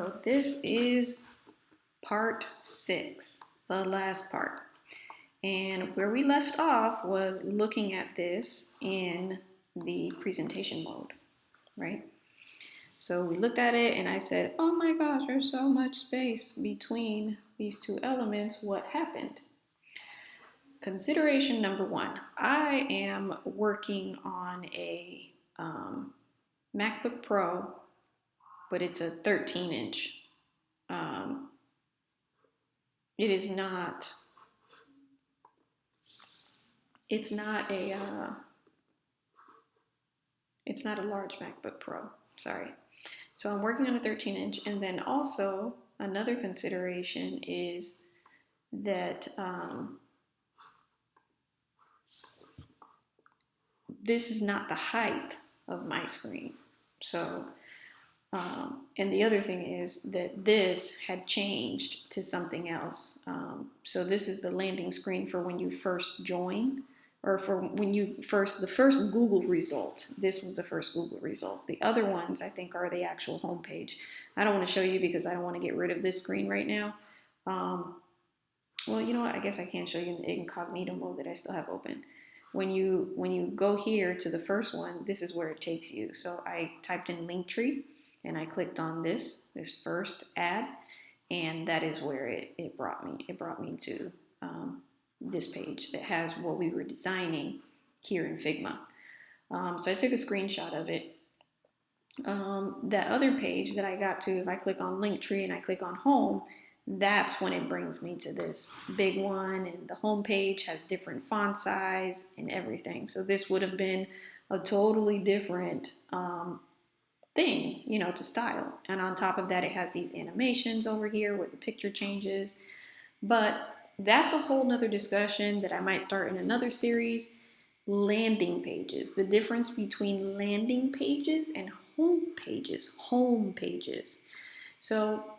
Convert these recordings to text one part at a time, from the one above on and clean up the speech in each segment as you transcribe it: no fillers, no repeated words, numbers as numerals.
so this is part 6, the last part. And where we left off was looking at this in the presentation mode, right? So we looked at it and I said, oh my gosh, there's so much space between these two elements. What happened? Consideration number 1, I am working on a MacBook Pro, but it's a 13-inch. It is not, it's not a large MacBook Pro, sorry. So I'm working on a 13-inch, and then also another consideration is that this is not the height of my screen. So, and the other thing is that this had changed to something else. So this is the landing screen for when you first join, or for when you the first Google result. This was the first Google result. The other ones, I think, are the actual home page. I don't want to show you because I don't want to get rid of this screen right now. Well, you know what? I guess I can show you in the incognito mode that I still have open. When you go here to the first one, this is where it takes you. So I typed in Linktree and I clicked on this first ad, and that is where it brought me. It brought me to this page that has what we were designing here in Figma. So I took a screenshot of it. That other page that I got to, if I click on Linktree and I click on Home, that's when it brings me to this big one, and the home page has different font size and everything. So this would have been a totally different thing, you know, to style. And on top of that, it has these animations over here where the picture changes. But that's a whole nother discussion that I might start in another series. Landing pages, the difference between landing pages and home pages. So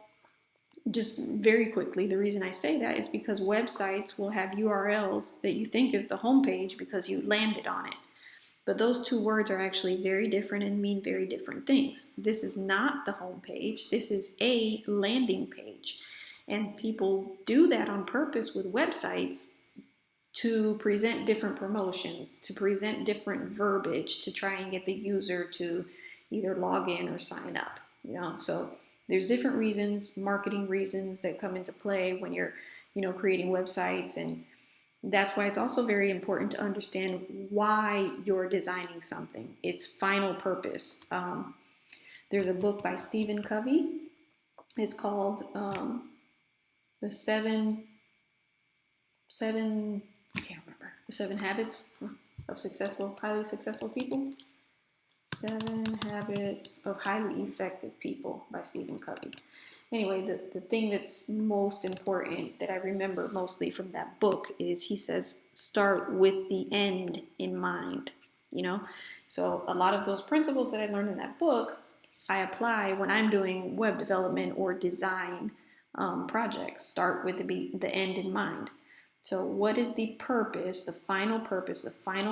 just very quickly, the reason I say that is because websites will have URLs that you think is the home page because you landed on it. But those two words are actually very different and mean very different things. This is not the home page. This is a landing page. And people do that on purpose with websites to present different promotions, to present different verbiage, to try and get the user to either log in or sign up, you know. So there's different reasons, marketing reasons that come into play when you're, you know, creating websites. And that's why it's also very important to understand why you're designing something, its final purpose. There's a book by Stephen Covey. It's called The Seven, I can't remember, The 7 Habits of Highly Successful People. 7 Habits of Highly Effective People by Stephen Covey. Anyway, the thing that's most important that I remember mostly from that book is he says, start with the end in mind, you know? So a lot of those principles that I learned in that book, I apply when I'm doing web development or design projects. Start with the end in mind. So what is the purpose, the final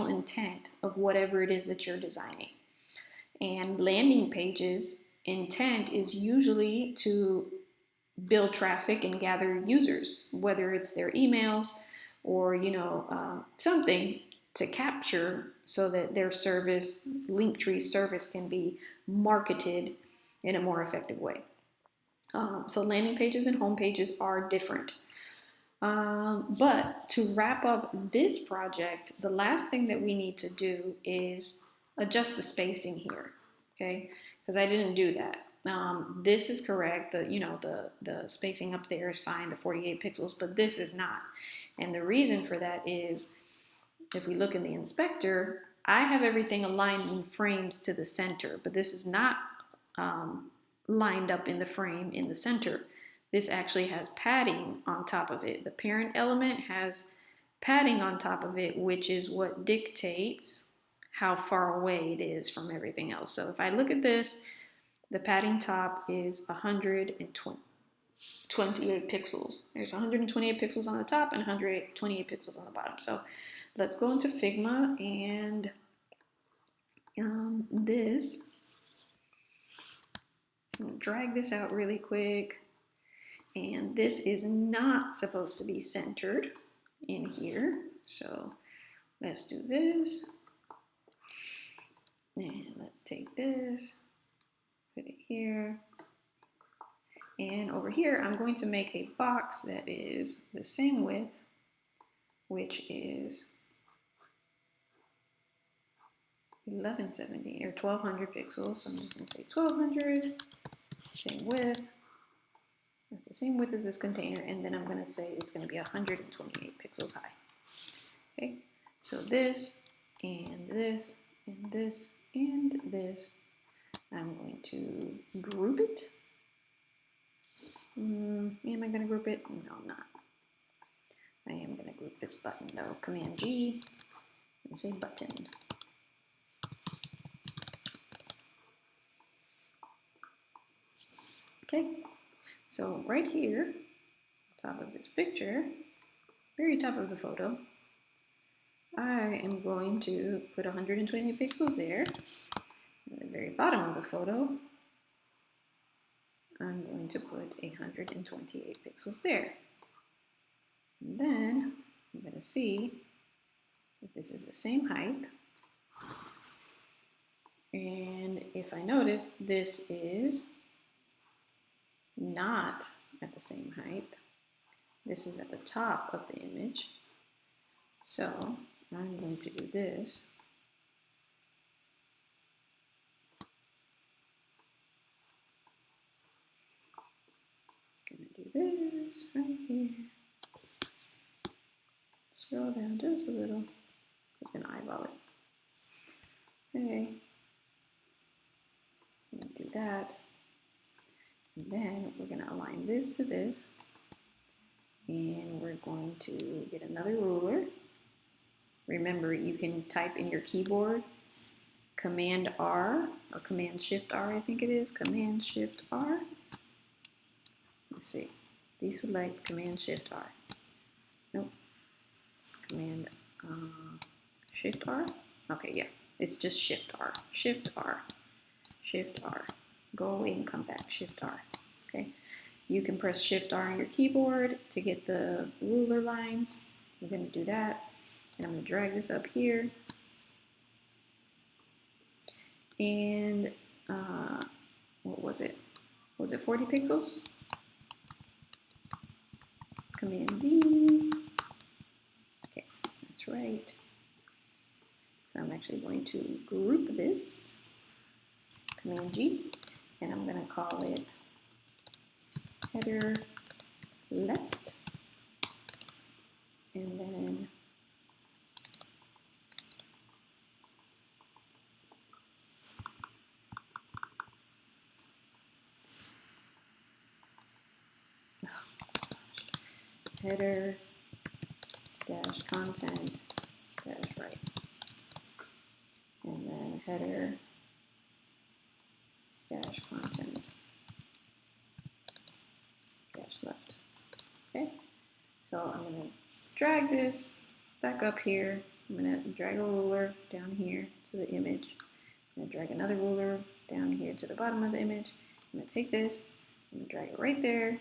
intent of whatever it is that you're designing? And landing pages intent is usually to build traffic and gather users, whether it's their emails or, you know, something to capture so that their service, Linktree service, can be marketed in a more effective way. So landing pages and home pages are different. But to wrap up this project, the last thing that we need to do is adjust the spacing here, okay? Because I didn't do that. This is correct. The spacing up there is fine, the 48 pixels, but this is not. And the reason for that is, if we look in the inspector, I have everything aligned in frames to the center, but this is not lined up in the frame in the center. This actually has padding on top of it. The parent element has padding on top of it, which is what dictates how far away it is from everything else. So if I look at this, the padding top is 128 pixels. There's 128 pixels on the top and 128 pixels on the bottom. So let's go into Figma, and this I'm gonna drag this out really quick. And this is not supposed to be centered in here. So let's do this. And let's take this, put it here. And over here, I'm going to make a box that is the same width, which is 1170 or 1200 pixels. So I'm just going to say 1200, same width. That's the same width as this container. And then I'm going to say it's going to be 128 pixels high. Okay, so this and this and this and this, I'm going to group it. Am I going to group it? No, I'm not. I am going to group this button though. Command G and say button. Okay, so right here, top of this picture, very top of the photo, I am going to put 120 pixels there. At the very bottom of the photo, I'm going to put 128 pixels there. And then I'm going to see if this is the same height. And if I notice this is not at the same height, this is at the top of the image. So I'm going to do this. Gonna do this right here. Scroll down just a little. Just gonna eyeball it. Okay. I'm gonna do that. And then we're gonna align this to this. And we're going to get another ruler. Remember, you can type in your keyboard Command R or Command Shift R, I think it is. Command Shift R. Let's see. Deselect Command Shift R. Nope. Command Shift R. Okay, yeah. It's just Shift R. Shift R. Shift R. Go away and come back. Shift R. Okay. You can press Shift R on your keyboard to get the ruler lines. I'm going to do that. And I'm going to drag this up here. And what was it? Was it 40 pixels? Command Z. Okay, that's right. So I'm actually going to group this. Command G. And I'm going to call it header left. And then header dash content dash right. And then header dash content dash left. Okay, so I'm going to drag this back up here. I'm going to drag a ruler down here to the image. I'm going to drag another ruler down here to the bottom of the image. I'm going to take this, I'm going to drag it right there.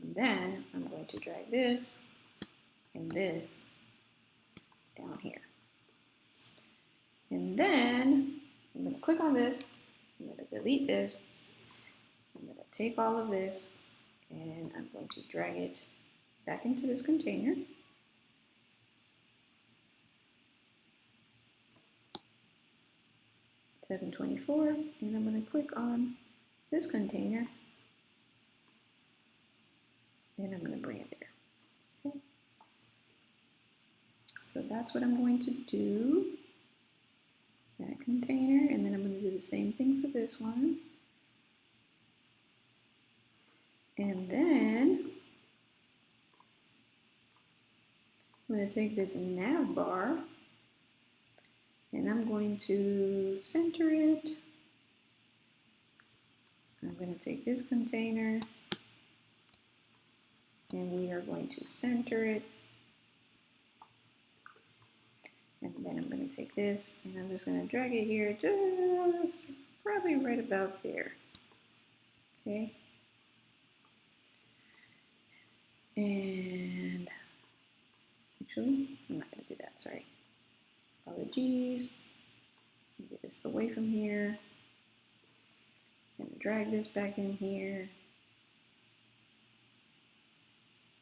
And then I'm going to drag this and this down here. And then I'm going to click on this. I'm going to delete this. I'm going to take all of this and I'm going to drag it back into this container. $724, and I'm going to click on this container and I'm going to bring it there. Okay. So that's what I'm going to do. That container, and then I'm going to do the same thing for this one. And then I'm going to take this nav bar and I'm going to center it. I'm going to take this container and we are going to center it. And then I'm going to take this and I'm just going to drag it here just probably right about there. Okay. And actually, I'm not going to do that, sorry. Apologies. Get this away from here. And drag this back in here.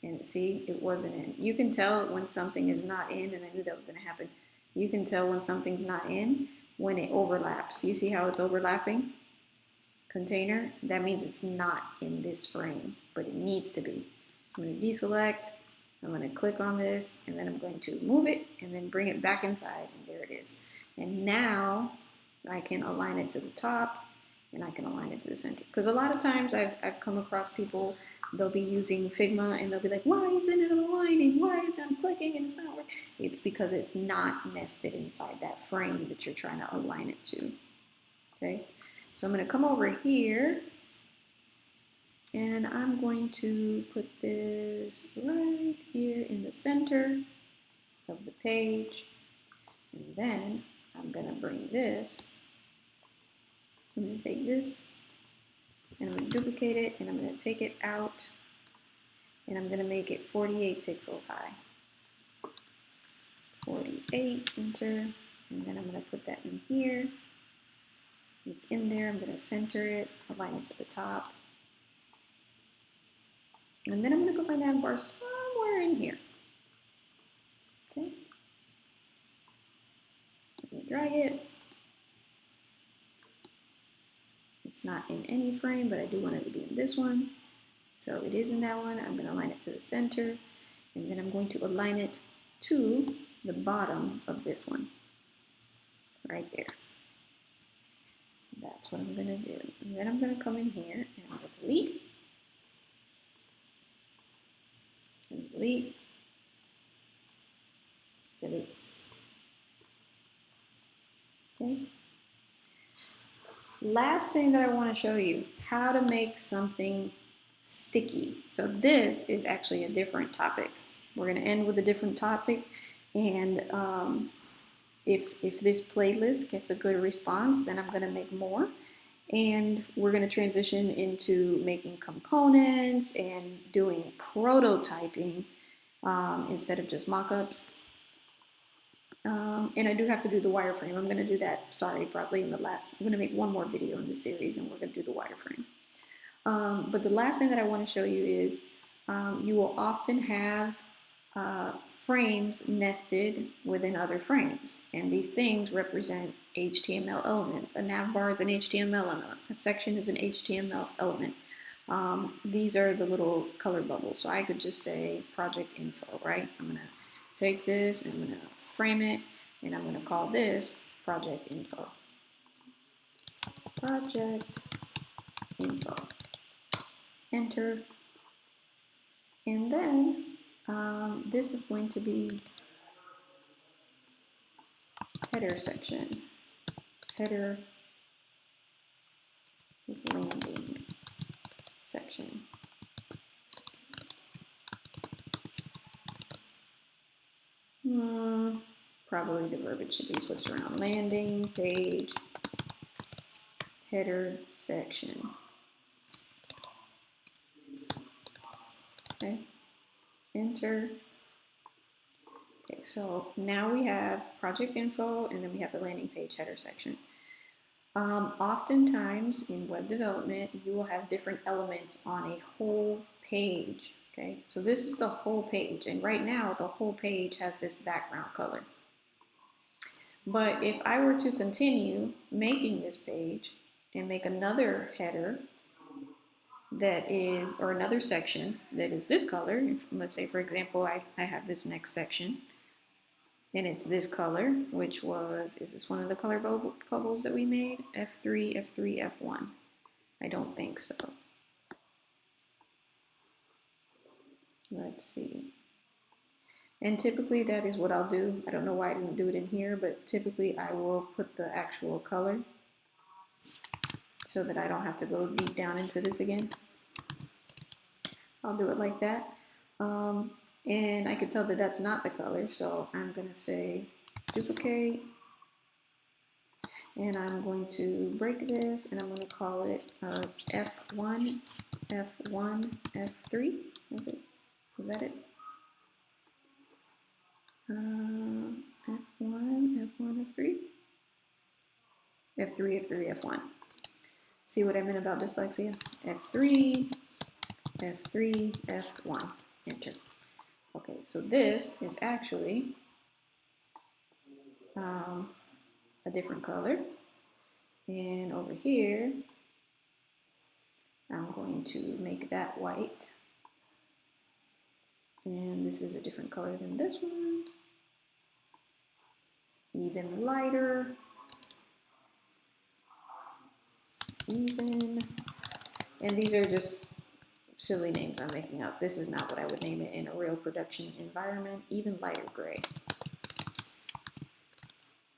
And see, it wasn't in. You can tell when something is not in, and I knew that was going to happen. You can tell when something's not in when it overlaps. You see how it's overlapping? Container, that means it's not in this frame, but it needs to be. So I'm going to deselect, I'm going to click on this, and then I'm going to move it, and then bring it back inside, and there it is. And now I can align it to the top, and I can align it to the center. Because a lot of times I've come across people, they'll be using Figma, and they'll be like, why isn't it aligning? Why is it, I'm clicking and it's not working? It's because it's not nested inside that frame that you're trying to align it to. Okay? So I'm going to come over here, and I'm going to put this right here in the center of the page, and then I'm going to bring this, I'm going to take this, and I'm going to duplicate it, and I'm going to take it out, and I'm going to make it 48 pixels high. 48, enter, and then I'm going to put that in here. It's in there, I'm going to center it, align it to the top. And then I'm going to put my nav bar somewhere in here. Okay. I'm going to drag it. It's not in any frame, but I do want it to be in this one. So it is in that one. I'm going to align it to the center. And then I'm going to align it to the bottom of this one. Right there. That's what I'm going to do. And then I'm going to come in here and I'm going to delete. And delete. Delete. Okay. Last thing that I want to show you, how to make something sticky. So this is actually a different topic. We're going to end with a different topic. And if this playlist gets a good response, then I'm going to make more. And we're going to transition into making components and doing prototyping instead of just mock-ups. And I do have to do the wireframe. I'm going to do that, sorry, probably in the last, I'm going to make one more video in this series and we're going to do the wireframe. But the last thing that I want to show you is you will often have frames nested within other frames. And these things represent HTML elements. A nav bar is an HTML element. A section is an HTML element. These are the little color bubbles. So I could just say project info, right? I'm going to take this and I'm going to frame it, and I'm going to call this project info. Project info. Enter. And then this is going to be header section. Header with landing section. Probably the verbiage should be switched around. Landing page, header section. Okay, enter. Okay, so now we have project info, and then we have the landing page header section. Oftentimes in web development, you will have different elements on a whole page. Okay, so this is the whole page, and right now the whole page has this background color. But if I were to continue making this page and make another header that is, or another section that is this color, let's say for example I have this next section and it's this color, which was, is this one of the color bubbles that we made? F3, F3, F1. I don't think so. Let's see. And typically that is what I'll do. I don't know why I didn't do it in here, but typically I will put the actual color so that I don't have to go deep down into this again. I'll do it like that. And I can tell that that's not the color, so I'm going to say duplicate. And I'm going to break this and I'm going to call it F1, F1, F3. Okay. Is that it? F1, F1, F3. F3, F3, F1. See what I meant about dyslexia? F3, F3, F1. Enter. Okay, so this is actually a different color. And over here, I'm going to make that white. And this is a different color than this one. Even lighter. Even. And these are just silly names I'm making up. This is not what I would name it in a real production environment. Even lighter gray.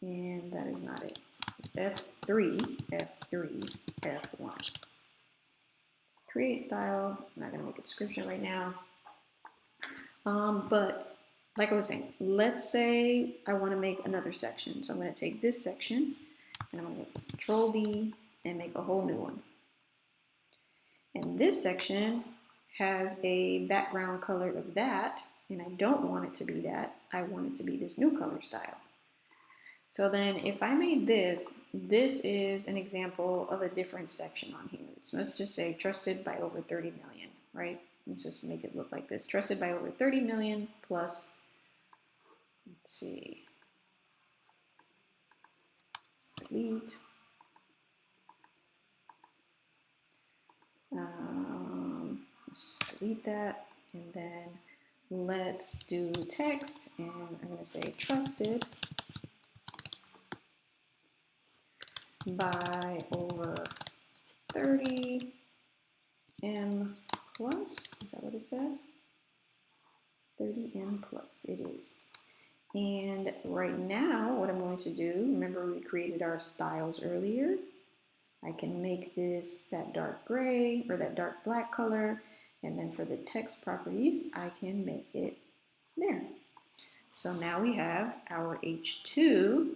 And that is not it. F3, F3, F1. Create style. I'm not going to make a description right now. But like I was saying, let's say I want to make another section. So I'm going to take this section and I'm going to Control D and make a whole new one. And this section has a background color of that, and I don't want it to be that. I want it to be this new color style. So then if I made this, this is an example of a different section on here. So let's just say trusted by over 30 million, right? Let's just make it look like this. Trusted by over 30 million plus, let's see, delete. Let's just delete that. And then let's do text. And I'm going to say trusted by over 30 M plus. Is that what it says? 30 M plus. It is. And right now, what I'm going to do, remember we created our styles earlier. I can make this that dark gray or that dark black color. And then for the text properties, I can make it there. So now we have our H2.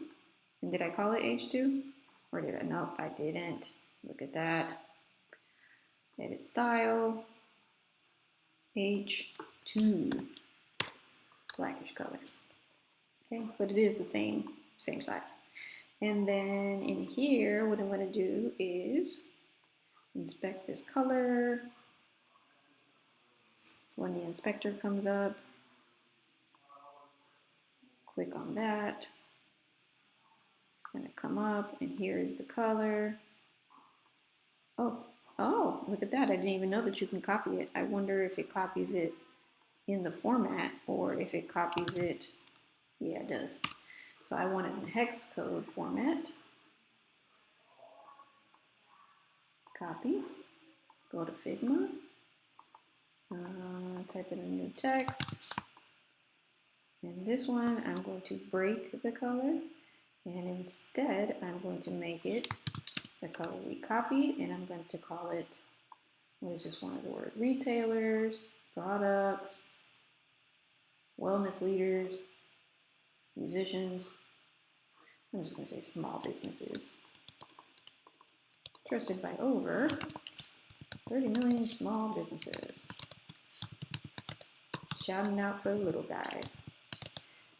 And did I call it H2? Or did I? Nope, I didn't. Look at that. Edit style. H2. Blackish color. Okay, but it is the same size. And then in here, what I'm going to do is inspect this color. When the inspector comes up, click on that. It's going to come up, and here is the color. Oh, look at that. I didn't even know that you can copy it. I wonder if it copies it in the format or if it copies it. Yeah, it does. So I want it in hex code format. Copy. Go to Figma. Type in a new text. And this one, I'm going to break the color. And instead, I'm going to make it the color we copied. And I'm going to call it, what is just one of the words? Retailers, products, wellness leaders, musicians. I'm just going to say small businesses. Trusted by over 30 million small businesses. Shouting out for the little guys.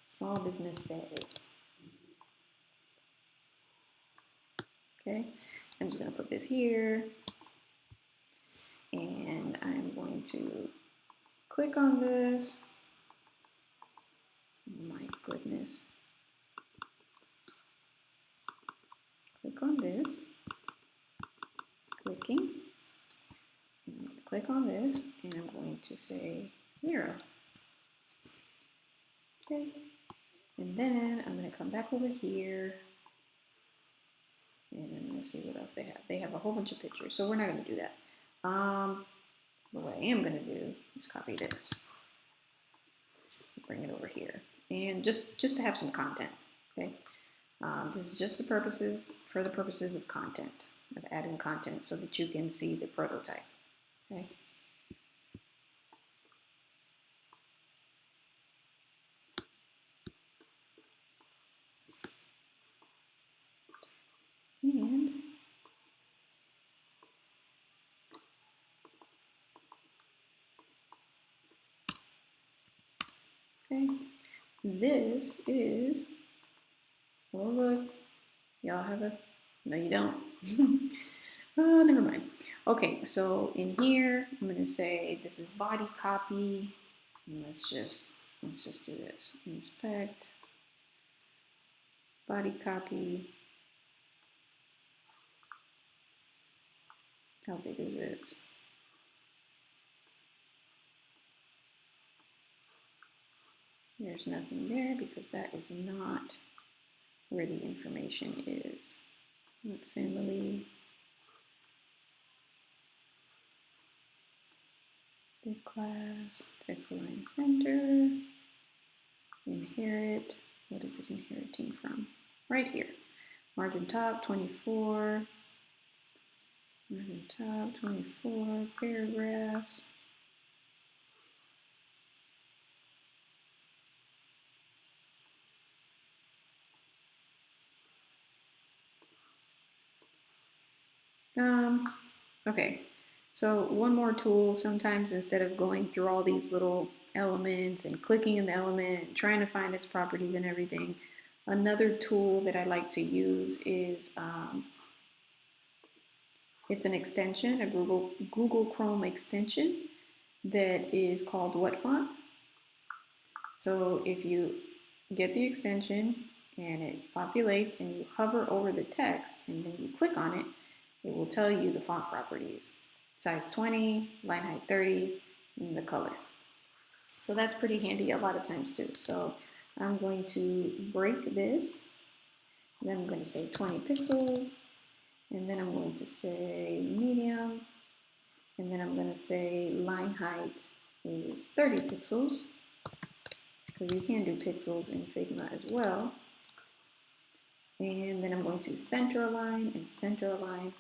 Small businesses. Okay, I'm just going to put this here. And I'm going to click on this. My goodness. Click on this. Clicking. Click on this, and I'm going to say 0. Okay. And then I'm going to come back over here. And I'm going to see what else they have. They have a whole bunch of pictures, so we're not going to do that. But what I am going to do is copy this. Bring it over here. And just to have some content. Okay. This is just for the purposes of content, of adding content so that you can see the prototype. Okay. And okay, this is, oh look, y'all have a, no you don't. Oh, never mind. Okay, so in here, I'm gonna say this is body copy. And let's just do this. Inspect, body copy. How big is this? There's nothing there because that is not where the information is. Not family. Big class, text align center, inherit. What is it inheriting from? Right here. Margin top 24. Margin top 24. Paragraphs. Okay, so one more tool. Sometimes instead of going through all these little elements and clicking in the element and trying to find its properties and everything, another tool that I like to use is it's an extension, a Google Chrome extension that is called What Font. So if you get the extension and it populates and you hover over the text and then you click on it, it will tell you the font properties. Size 20, line height 30, and the color. So that's pretty handy a lot of times too. So I'm going to break this, then I'm going to say 20 pixels, and then I'm going to say medium, and then I'm going to say line height is 30 pixels, because you can do pixels in Figma as well. And then I'm going to center align and center align,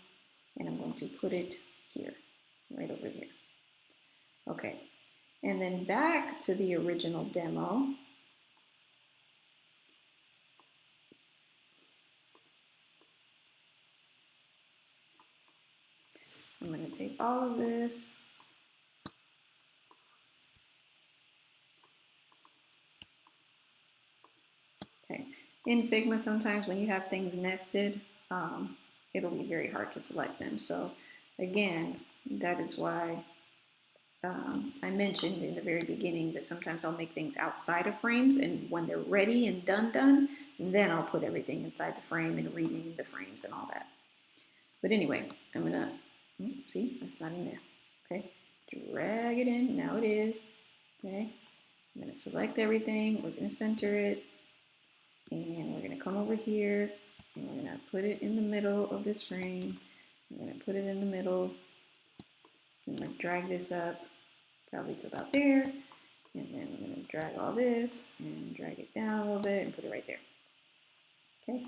and I'm going to put it here, right over here. Okay, and then back to the original demo. I'm going to take all of this. Okay, in Figma sometimes when you have things nested, it'll be very hard to select them. So again, that is why I mentioned in the very beginning that sometimes I'll make things outside of frames, and when they're ready and done, then I'll put everything inside the frame and rename the frames and all that. But anyway, I'm gonna, see, that's not in there. Okay, drag it in, now it is. Okay, I'm gonna select everything, we're gonna center it, and we're gonna come over here, and we're gonna put it in the middle of this frame. I'm gonna put it in the middle, I'm gonna drag this up, probably to about there, and then I'm gonna drag all this, and drag it down a little bit, and put it right there. Okay,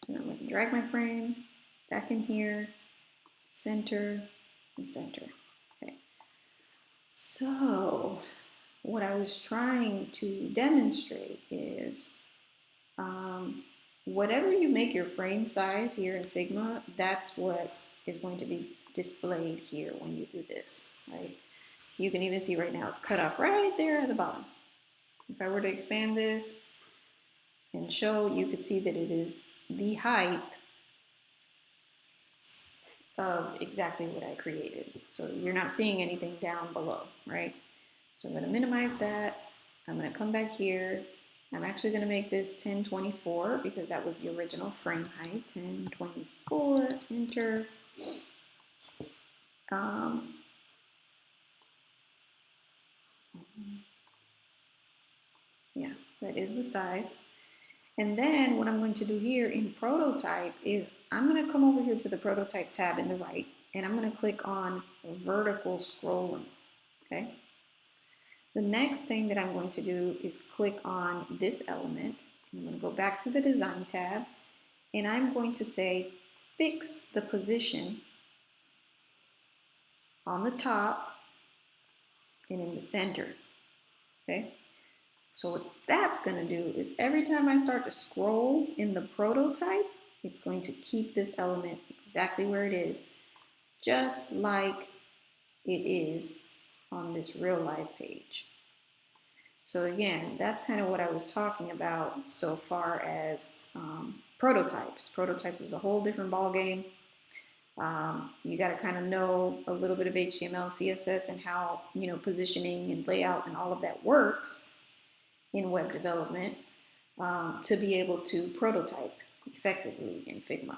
and I'm gonna drag my frame back in here, center, and center. Okay, so what I was trying to demonstrate is whatever you make your frame size here in Figma, that's what is going to be displayed here when you do this, right? So you can even see right now it's cut off right there at the bottom. If I were to expand this and show, you could see that it is the height of exactly what I created. So you're not seeing anything down below, right? So I'm going to minimize that. I'm going to come back here. I'm actually going to make this 1024 because that was the original frame height. 1024, enter. Yeah, that is the size. And then what I'm going to do here in prototype is I'm going to come over here to the prototype tab in the right, and I'm going to click on vertical scrolling, okay? The next thing that I'm going to do is click on this element. I'm going to go back to the design tab, and I'm going to say fix the position on the top and in the center, okay? So what that's going to do is every time I start to scroll in the prototype, it's going to keep this element exactly where it is, just like it is on this real life page. So again, that's kind of what I was talking about so far as prototypes. Prototypes is a whole different ballgame. You got to kind of know a little bit of HTML, CSS, and how positioning and layout and all of that works in web development to be able to prototype effectively in Figma.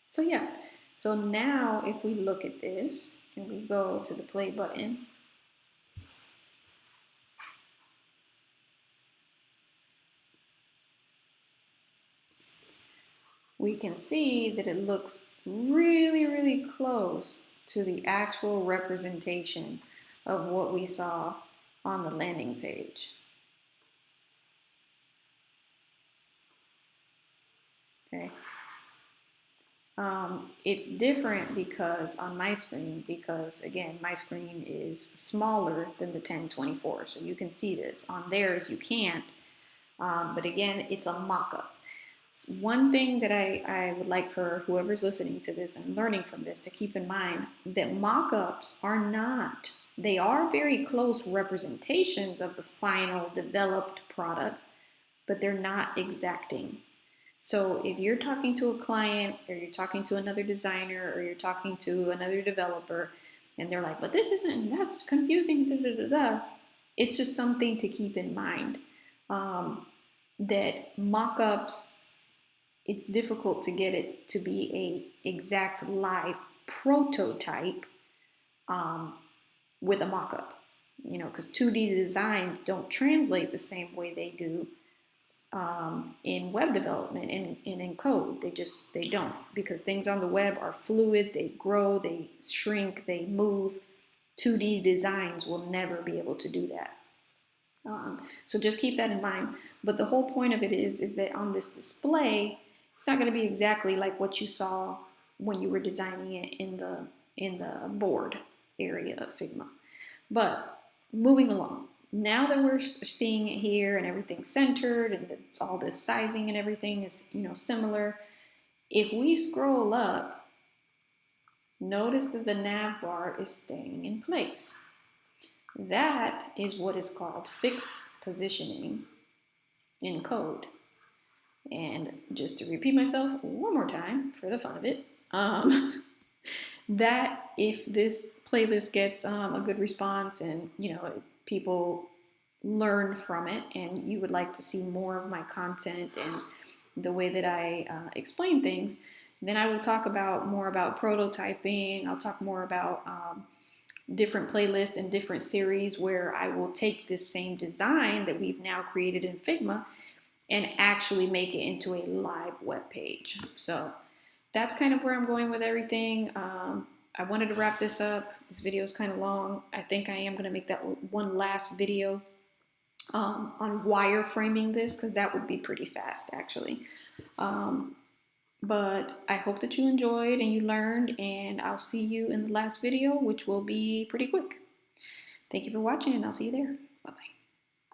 So yeah, so now if we look at this and we go to the play button, we can see that it looks really, really close to the actual representation of what we saw on the landing page. Okay. It's different because on my screen, because again, my screen is smaller than the 1024, so you can see this. On theirs, you can't, but again, it's a mock-up. One thing that I would like for whoever's listening to this and learning from this to keep in mind that mock-ups are not, they are very close representations of the final developed product, but they're not exacting. So if you're talking to a client or you're talking to another designer or you're talking to another developer and they're like, but this isn't, that's confusing, da, da, da, da. It's just something to keep in mind that mock-ups, it's difficult to get it to be a exact live prototype with a mock-up, because 2D designs don't translate the same way they do in web development and in code. They don't, because things on the web are fluid, they grow, they shrink, they move. 2D designs will never be able to do that. So just keep that in mind. But the whole point of it is that on this display, it's not going to be exactly like what you saw when you were designing it in the board area of Figma. But moving along, now that we're seeing it here and everything's centered and it's all this sizing and everything is similar, if we scroll up, notice that the nav bar is staying in place. That is what is called fixed positioning in code. And just to repeat myself one more time for the fun of it, that if this playlist gets a good response and people learn from it and you would like to see more of my content and the way that I explain things, then I will talk more about prototyping. I'll talk more about different playlists and different series where I will take this same design that we've now created in Figma and actually make it into a live web page. So that's kind of where I'm going with everything. I wanted to wrap this up. This video is kind of long. I think I am going to make that one last video on wireframing this, because that would be pretty fast actually. But I hope that you enjoyed and you learned, and I'll see you in the last video, which will be pretty quick. Thank you for watching, and I'll see you there. Bye-bye.